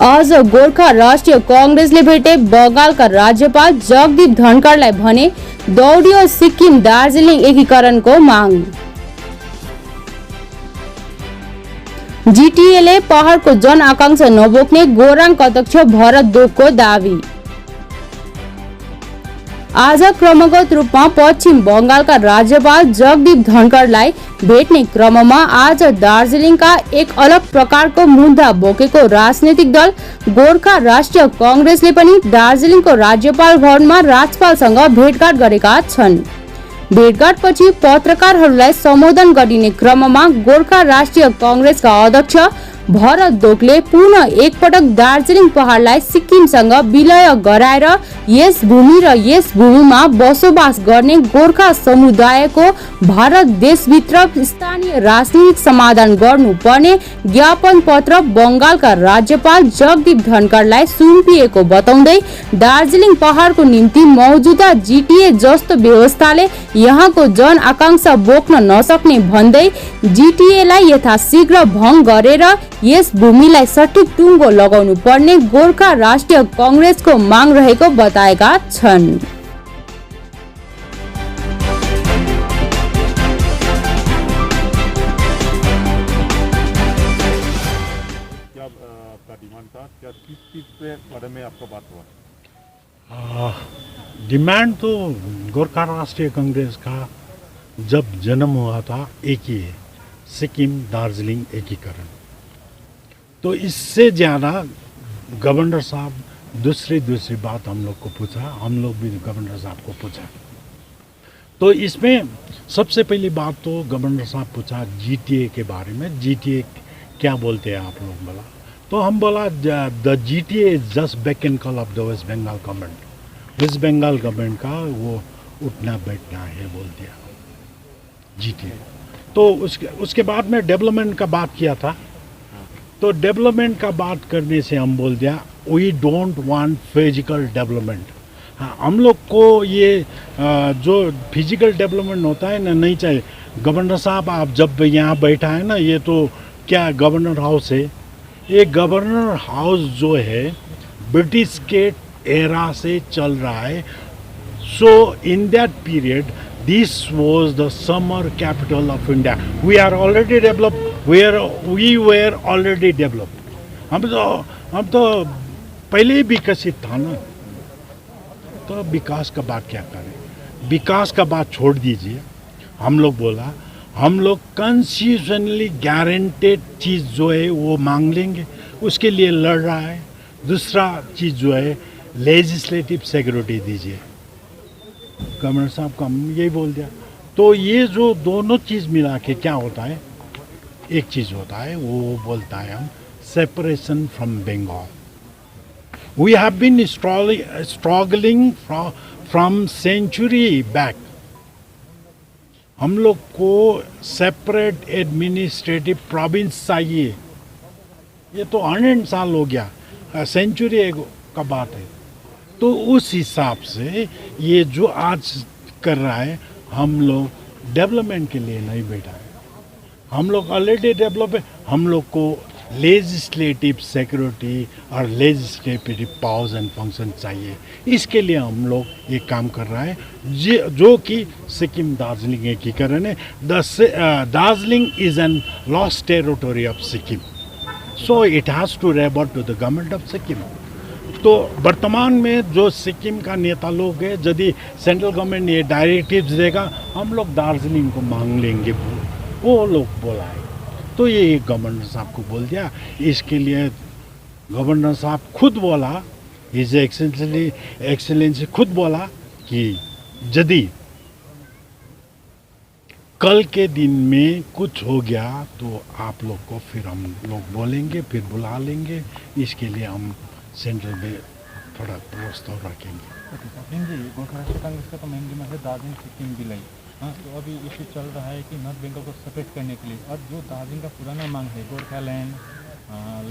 आज गोर्खा राष्ट्रिय कांग्रेसले भेटे बंगालका राज्यपाल जगदीप धनखडलाई भने दौडियो सिक्किम दार्जिलिङ एकीकरणको माग। जीटीएले पहाडको जनआकांक्षा नबोक्ने गोराङ अध्यक्ष भरत दोगको दावी। आज क्रमगत रूपमा पश्चिम बंगालका राज्यपाल जगदीप धनखडलाई भेट्ने क्रममा आज दार्जिलिङका एक अलग प्रकारको मुद्दा बोकेको राजनीतिक दल गोर्खा राष्ट्रिय कांग्रेसले पनि दार्जिलिङको राज्यपाल भवनमा राज्यपालसँग भेटघाट गरेका छन्। भेटघाटपछि पत्रकारहरूलाई सम्बोधन गरिने क्रममा गोर्खा राष्ट्रिय कांग्रेसका अध्यक्ष भरत दोगले पुनः एकपटक दार्जिलिङ पहाडलाई सिक्किमसँग विलय गराएर यस भूमि र यस भूमिमा बसोबास गर्ने गोर्खा समुदायको भारत देशभित्र स्थानीय राजनीतिक समाधान गर्नुपर्ने ज्ञापन पत्र बंगालका राज्यपाल जगदीप धनखडलाई सुम्पिएको बताउँदै दार्जिलिङ पहाडको निम्ति मौजुदा जीटीए जस्तो व्यवस्थाले यहाँको जनआकांक्षा बोक्न नसक्ने भन्दै जीटीएलाई यथाशीघ्र भङ्ग गरेर यस भूमिलाई सठिक टुङ्गो लगाउनु पर्ने गोर्खा राष्ट्रिय कांग्रेसको माग रहेको बताएका छन्। आपका डिमांड था क्या, किस चीज पे बारे में आपका बात हुआ? डिमांड तो गोरखा राष्ट्रीय कांग्रेस का जब जन्म हुआ था एक ही है, सिक्किम दार्जिलिंग एकीकरण। तो इससे ज़्यादा गवर्नर साहब दूसरी बात हम लोग को पूछा, हम लोग भी गवर्नर साहब को पूछा। तो इसमें सबसे पहली बात तो गवर्नर साहब पूछा जीटीए के बारे में, जीटीए क्या बोलते हैं आप लोग बोला। तो हम बोला the GTA is just back end call of the West Bengal government. West Bengal government का वो उठना बैठना है बोल दिया जीटीए। तो उसके बाद में डेवलपमेंट का बात किया था। तो डेवलपमेंट का बात करने से हम बोल दिया we don't want physical development. हाँ, हम लोग को ये जो फिजिकल डेवलपमेंट होता है ना नहीं चाहिए। गवर्नर साहब आप जब यहाँ बैठा है ना, ये तो क्या गवर्नर हाउस है, ये गवर्नर हाउस जो है ब्रिटिश के एरा से चल रहा है। So in that period this was the summer capital of India. We are already developed. We were already developed. हम तो पहले ही विकसित था ना। तो विकास का बात क्या करें, विकास का बात छोड़ दीजिए। हम लोग बोला हम लोग कॉन्स्टिट्यूशनली गारंटेड चीज़ जो है वो मांग लेंगे, उसके लिए लड़ रहा है। दूसरा चीज़ जो है लेजिस्लेटिव सिक्योरिटी दीजिए। गवर्नर साहब को हम यही बोल दिया। तो ये जो दोनों चीज़ मिला के क्या होता है, एक चीज़ होता है वो बोलता है हम separation from Bengal. We have been struggling from century back. हम लोग को सेपरेट एडमिनिस्ट्रेटिव प्रोविंस चाहिए। ये तो 100 साल हो गया, सेंचुरी का बात है। तो उस हिसाब से ये जो आज कर रहा है, हम लोग डेवलपमेंट के लिए नहीं बैठा है। हम लोग ऑलरेडी डेवलप है। हम लोग को लेजिस्लेटिव सिक्योरिटी और लेजिस्लेटिव पावर्स एंड फंक्शन चाहिए। इसके लिए हम लोग ये काम कर रहा है जो कि सिक्किम दार्जिलिंग एकीकरण है। Darjeeling is an lost territory of Sikkim, so it has to revert to the government of Sikkim. तो वर्तमान में जो सिक्किम का नेता लोग हैं, यदि सेंट्रल गवर्नमेंट ये डायरेक्टिव्स देगा हम लोग दार्जिलिंग को मांग लेंगे, वो लोग बोला है। तो ये गवर्नर साहब को बोल दिया। इसके लिए गवर्नर साहब खुद बोला, हिज एक्सेलेंसी खुद बोला कि यदि कल के दिन में कुछ हो गया तो आप लोग को फिर हम लोग बोलेंगे, फिर बुला लेंगे। इसके लिए हम सेंट्रल में थोड़ा प्रस्ताव रखेंगे। गोरखा राष्ट्रीय कांग्रेस का तो मेन डिमांड है दार्जिलिंग सिक्किम विलय। हाँ, तो अभी इशू चल रहा है कि नॉर्थ बंगाल को सेपरेट करने के लिए, और जो दार्जिलिंग का पुराना मांग है गोरखालैंड,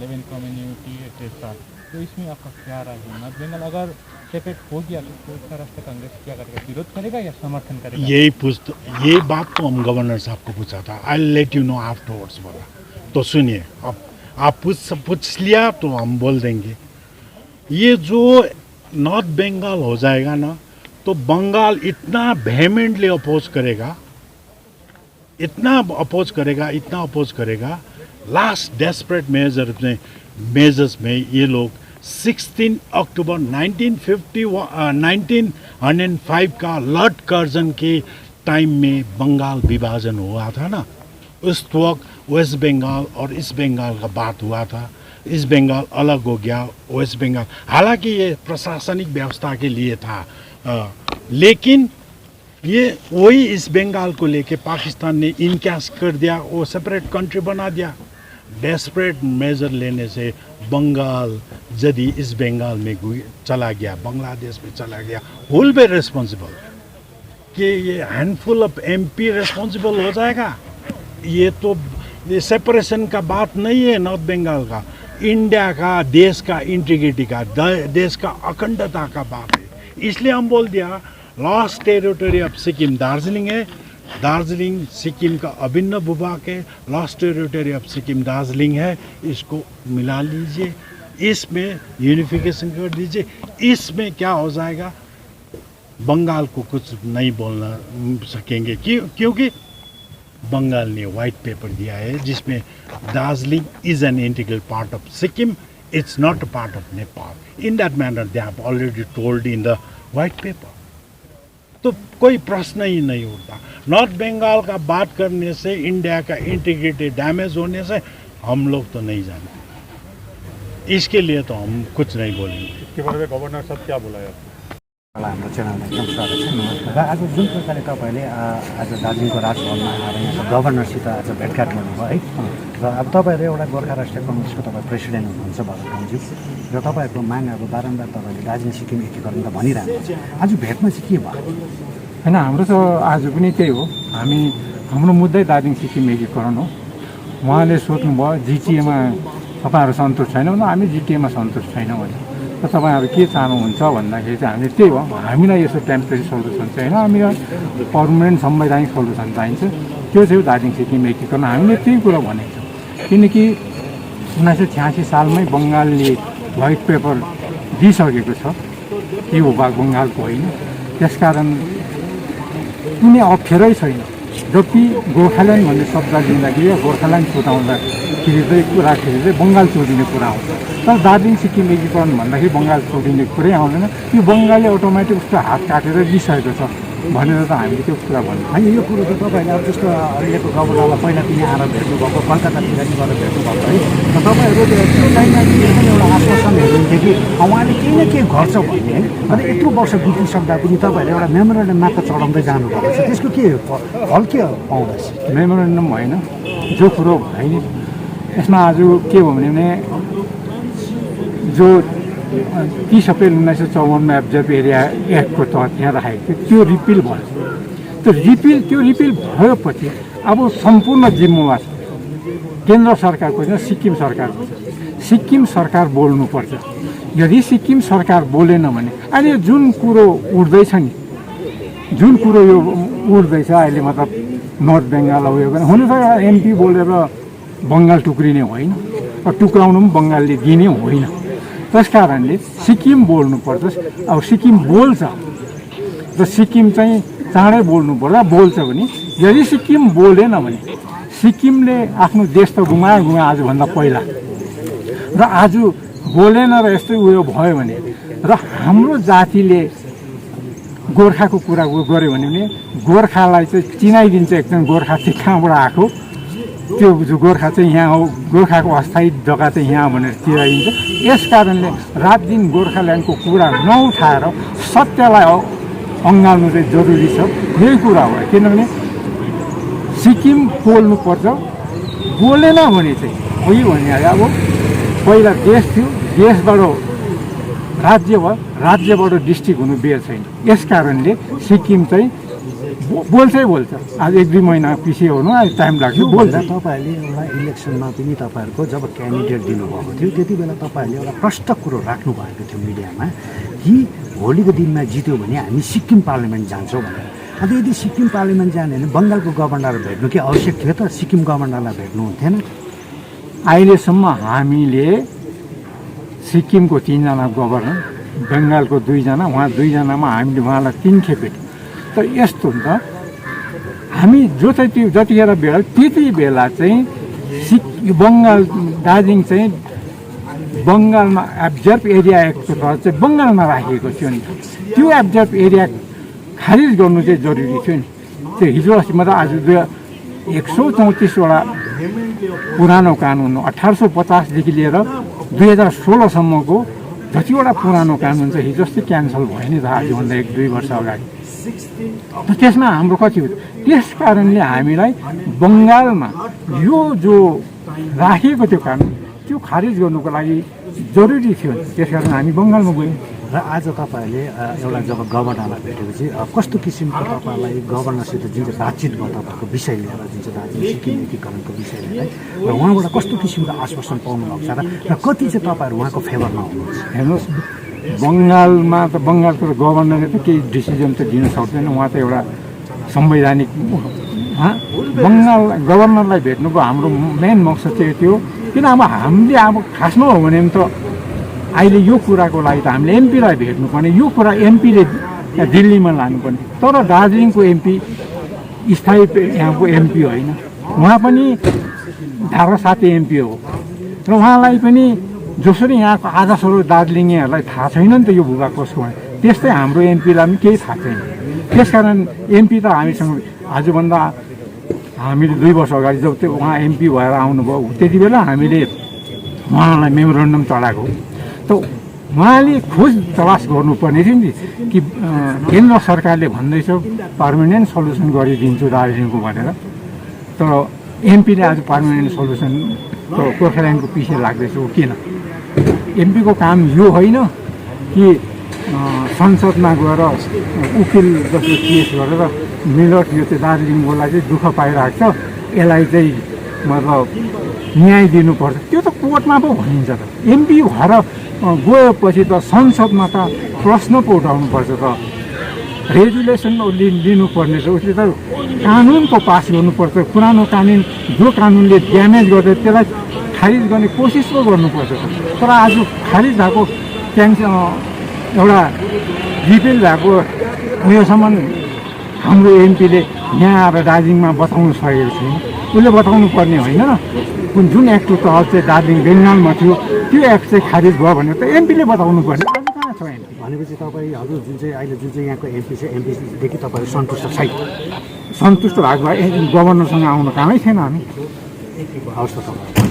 11 कम्युनिटी एट्सेट्रा, तो इसमें आपका क्या राय है? नॉर्थ बंगाल अगर सेपरेट हो गया तो गोरखा राष्ट्रीय कांग्रेस क्या करेगा, विरोध करेगा या समर्थन करेगा? ये बात तो हम गवर्नर साहब को पूछा था। I let you know afterwards बोला। तो सुनिए, अब आप पूछ लिया तो हम बोल देंगे। ये जो नॉर्थ बंगाल हो जाएगा ना, तो बंगाल इतना वेहेमेंटली अपोज करेगा, इतना अपोज करेगा। लास्ट डेस्परेट मेजर्स में ये लोग 16 अक्टूबर 1905 का लॉर्ड कर्जन के टाइम में बंगाल विभाजन हुआ था ना, उस वक्त वेस्ट बंगाल और ईस्ट बंगाल का बात हुआ था। ईस्ट बंगाल अलग हो गया, वेस्ट बंगाल, हालांकि ये प्रशासनिक व्यवस्था के लिए था, लेकिन ये वही ईस्ट बंगाल को लेके पाकिस्तान ने इनकैश कर दिया, वो सेपरेट कंट्री बना दिया। डेस्परेट मेजर लेने से बंगाल यदि ईस्ट बंगाल में चला गया, बांग्लादेश में चला गया, विल बी रिस्पॉन्सिबल। कि ये हैंडफुल ऑफ एमपी रिस्पॉन्सिबल हो जाएगा? ये तो ये सेपरेशन का बात नहीं है नॉर्थ बंगाल का, इंडिया का, देश का इंटीग्रिटी का, देश का अखंडता का बात है। इसलिए हम बोल दिया lost territory of Sikkim Darjeeling है, दार्जिलिंग सिक्किम का अभिन्न भूभाग है, lost territory of Sikkim Darjeeling है, इसको मिला लीजिए, इसमें यूनिफिकेशन कर दीजिए। इसमें क्या हो जाएगा, बंगाल को कुछ नहीं बोलना सकेंगे, क्योंकि बंगाल ने वाइट पेपर दिया है जिसमें Darjeeling is an integral part of Sikkim, it's not a part of Nepal. In that manner they have already told in the white paper. तो कोई प्रश्न ही नहीं उठता। नॉर्थ बंगाल का बात करने से इंडिया का इंटीग्रिटी डैमेज होने से हम लोग तो नहीं जानते, इसके लिए तो हम कुछ नहीं बोलेंगे। इसके बारे में गवर्नर साहब क्या बोला है आपको? हाम्रो च्यानलमा एकदम स्वागत छ। नमस्कार। र आज जुन प्रकारले तपाईँले आज दार्जिलिङको राजभवनमा आएर यहाँ गभर्नरसित आज भेटघाट गर्नुभयो है, र अब तपाईँहरू एउटा गोर्खा राष्ट्रिय कङ्ग्रेसको तपाईँ प्रेसिडेन्ट हुनुहुन्छ भगतरामज्यू, र तपाईँहरूको माग अब बारम्बार तपाईँले दार्जिलिङ सिक्किम एकीकरण त भनिरहनुहुन्छ, आज भेटमा चाहिँ के भयो? होइन, हाम्रो त आज पनि त्यही हो। हाम्रो मुद्दै दार्जिलिङ सिक्किम एकीकरण हो। उहाँले सोध्नुभयो जिटिएमा तपाईँहरू सन्तुष्ट छैनौँ, हामी जिटिएमा सन्तुष्ट छैनौँ भने र तपाईँहरू के चाहनुहुन्छ भन्दाखेरि चाहिँ हामीले त्यही हो, हामीलाई यसो टेम्परेरी सल्युसन चाहिँ होइन, हामीलाई पर्मानेन्ट संवैधानिक सल्युसन चाहिन्छ। त्यो चाहिँ दार्जिलिङ सिक्किम एकीकरण, हामीले त्यही कुरा भनेको छौँ। किनकि 1986 सालमै बङ्गालले वाइट पेपर दिइसकेको छ, यो भूभाग बङ्गालको होइन, त्यसकारण कुनै अप्ठ्यारै छैन। जति गोर्खाल्यान्ड भन्ने शब्द लिँदाखेरि या गोर्खाल्यान्ड छुटाउँदाखेरि चाहिँ बङ्गाल छोडिने कुरा आउँछ, तर दार्जिलिङ सिक्किम एकीकरण भन्दाखेरि बङ्गाल छोडिने कुरै आउँदैन। यो बङ्गालले अटोमेटिक उसको हात काटेर दिइसकेको छ भनेर त हामीले त्यो कुरा भन्नु। होइन, यो कुरो त तपाईँहरूले अब जस्तो अहिलेको गभर्नरलाई पहिला पनि आएर भेट्नुभएको, कलकत्तातिर नि गएर भेट्नुभएको है, र तपाईँहरू त्यो टाइममा एउटा आश्वासनहरू हुन्थ्यो कि उहाँले केही न केही गर्छ भन्ने है, तर यत्रो वर्ष बितिसक्दा पनि तपाईँहरूले एउटा मेमोरेन्डम मात्र चढाउँदै जानुभएको छ, त्यसको के फल के पाउँदैछ? मेमोरेन्डम होइन, जो कुरो भयो नि यसमा आज के भयो भने जो ती सबै 1954 एब्जर्भ एरिया एक्टको तहत यहाँ राखेको थियो, त्यो रिपिल भयो। त्यो रिपिल भएपछि अब सम्पूर्ण जिम्मेवार केन्द्र सरकारको होइन, सिक्किम सरकारको छ। सिक्किम सरकार बोल्नुपर्छ। यदि सिक्किम सरकार बोलेन भने अहिले जुन कुरो उठ्दैछ नि, जुन कुरो यो उठ्दैछ अहिले, मतलब नर्थ बङ्गाल उयो भने हुनु त एमपी बोलेर बङ्गाल टुक्रिने होइन, टुक्राउनु पनि बङ्गालले दिने होइन। त्यस कारणले सिक्किम बोल्नुपर्छ। अब सिक्किम बोल्छ र सिक्किम चाहिँ चाँडै बोल्छ भने, यदि सिक्किम बोलेन भने सिक्किमले आफ्नो देश त गुमायो आजभन्दा पहिला, र आज बोलेन र यस्तै उयो भयो भने, र हाम्रो जातिले गोर्खाको कुरा गऱ्यो भने गोर्खालाई चाहिँ चिनाइदिन्छ एकदम गोर्खा चाहिँ कहाँबाट आएको, त्यो गोर्खा चाहिँ यहाँ हो, गोर्खाको अस्थायी जग्गा चाहिँ यहाँ भनेर चिनाइदिन्छ। यस कारणले रात दिन गोर्खाल्यान्डको कुरा नउठाएर सत्यलाई अँगाल्नु चाहिँ जरुरी छ, यही कुरा हो। किनभने सिक्किम बोल्नुपर्छ, बोलेन भने चाहिँ उही भने अब पहिला देश थियो, देशबाट राज्य भयो, राज्यबाट डिस्ट्रिक्ट हुनु बेर छैन। यस कारणले सिक्किम चाहिँ बोल्छ। आज 1-2 महिना पछि हुनु टाइम लाग्छ, बोल्छ। तपाईँहरूले एउटा इलेक्सनमा पनि तपाईँहरूको जब क्यान्डिडेट दिनुभएको थियो त्यति बेला तपाईँहरूले एउटा प्रष्ट कुरो राख्नु भएको थियो मिडियामा कि भोलिको दिनमा जित्यो भने हामी सिक्किम पार्लियामेन्ट जान्छौँ भनेर। अन्त यदि सिक्किम पार्लियामेन्ट जाने भने बङ्गालको गभर्नर भेट्नु के आवश्यक थियो त? सिक्किम गभर्नरलाई भेट्नु हुन्थेन? अहिलेसम्म हामीले सिक्किमको 3 जना गभर्नर, बङ्गालको 2 जना, उहाँ 2 जनामा हामीले उहाँलाई 3 खेप भेट्यौँ। तर यस्तो हुन्छ हामी जो चाहिँ त्यो जतिखेर बेला त्यति बेला चाहिँ बङ्गाल दार्जिलिङ चाहिँ बङ्गालमा एब्जर्भ एरिया एक्टको तहत चाहिँ बङ्गालमा राखिएको थियो नि। त्यो एब्जर्भ एरिया खारिज गर्नु चाहिँ जरुरी थियो नि। त्यो हिजो अस्ति मतलब आज 134वटा पुरानो कानुन 1850देखि लिएर 2016सम्मको जतिवटा पुरानो कानुन चाहिँ हिजो अस्ति क्यान्सल भयो नि त, आजभन्दा 1-2 वर्ष अगाडि। त्यसमा हाम्रो कति हो? त्यस कारणले हामीलाई बङ्गालमा यो जो राखिएको त्यो कानुन त्यो खारिज गर्नुको लागि जरुरी थियो। त्यस कारण हामी बङ्गालमा गयौँ। र आज तपाईँहरूले एउटा जब गभर्नरलाई भेटेपछि कस्तो किसिमको तपाईँलाई गभर्नरसित जुन चाहिँ बातचित भयो तपाईँको विषय लिएर, जुन चाहिँ दार्जिलिङ सिक्किम एकीकरणको विषय लिएर र उहाँबाट कस्तो किसिमको आश्वासन पाउनु भएको छ र कति चाहिँ तपाईँहरू उहाँको फेभरमा हुनुहुन्छ? हेर्नुहोस्, बङ्गालमा त बङ्गालको गभर्नरले त केही डिसिजन त दिन सक्दैन। उहाँ त एउटा संवैधानिक बङ्गाल गभर्नरलाई भेट्नुको हाम्रो मेन मकसद चाहिँ त्यो। किन अब हामीले अब खासमा हो भने त अहिले यो कुराको लागि त हामीले एमपीलाई भेट्नुपर्ने, यो कुरा एमपीले दिल्लीमा लानुपर्ने। तर दार्जिलिङको एमपी स्थायी यहाँको एमपी होइन, उहाँ पनि धारा 7 एमपी हो र उहाँलाई पनि जसरी यहाँको आधा स्वरूप दार्जिलिङीहरूलाई थाहा छैन नि त यो भूभाग कसको हो, त्यस्तै हाम्रो एमपीलाई पनि केही थाहा छैन। त्यसकारण एमपी त हामीसँग आजभन्दा हामीले 2 वर्ष अगाडि जब त्यो उहाँ एमपी भएर आउनुभयो त्यति बेला हामीले उहाँलाई मेमोरेन्डम चढाएको। त उहाँले खोज तलास गर्नुपर्ने थियो नि कि केन्द्र सरकारले भन्दैछ पर्मानेन्ट सल्युसन गरिदिन्छु दार्जिलिङको भनेर, तर एमपीले आज पर्मानेन्ट सल्युसन गोर्खाल्यान्डको पछि लाग्दैछ। किन? एमपीको काम यो होइन कि संसदमा गएर उकिल जस्तो केस गरेर मिलट यो चाहिँ दार्जिलिङको लागि चाहिँ दुःख पाइरहेको छ, यसलाई चाहिँ मतलब न्याय दिनुपर्छ। त्यो त कोर्टमा पो भनिन्छ त। एमपी भएर गएपछि त संसदमा त प्रश्न पो उठाउनुपर्छ त, रेजुलेसन लिनुपर्ने छ। उसले त कानुन पो पास गर्नुपर्छ। पुरानो कानुन जो कानुनले ड्यामेज गर्छ त्यसलाई खारिज गर्ने कोसिस पो गर्नुपर्छ। तर आज खारिज भएको एउटा रिपेल भएको उयोसम्म हाम्रो एमपीले यहाँ आएर दार्जिलिङमा बताउनु सकेको छैन। उसले बताउनु पर्ने होइन र जुन एक्टको तहत चाहिँ दार्जिलिङ बङ्गालमा थियो त्यो एक्ट चाहिँ खारिज भयो भने त एमपीले बताउनु पर्ने। आज कहाँ छ एमपी? भनेपछि तपाईँहरू जुन चाहिँ अहिले जुन चाहिँ यहाँको एमपी छ, एमपीदेखि तपाईँहरू सन्तुष्ट छैन? सन्तुष्ट भएको भए गभर्नरसँग आउनु कामै थिएन हामी। हवस् त तपाईँ।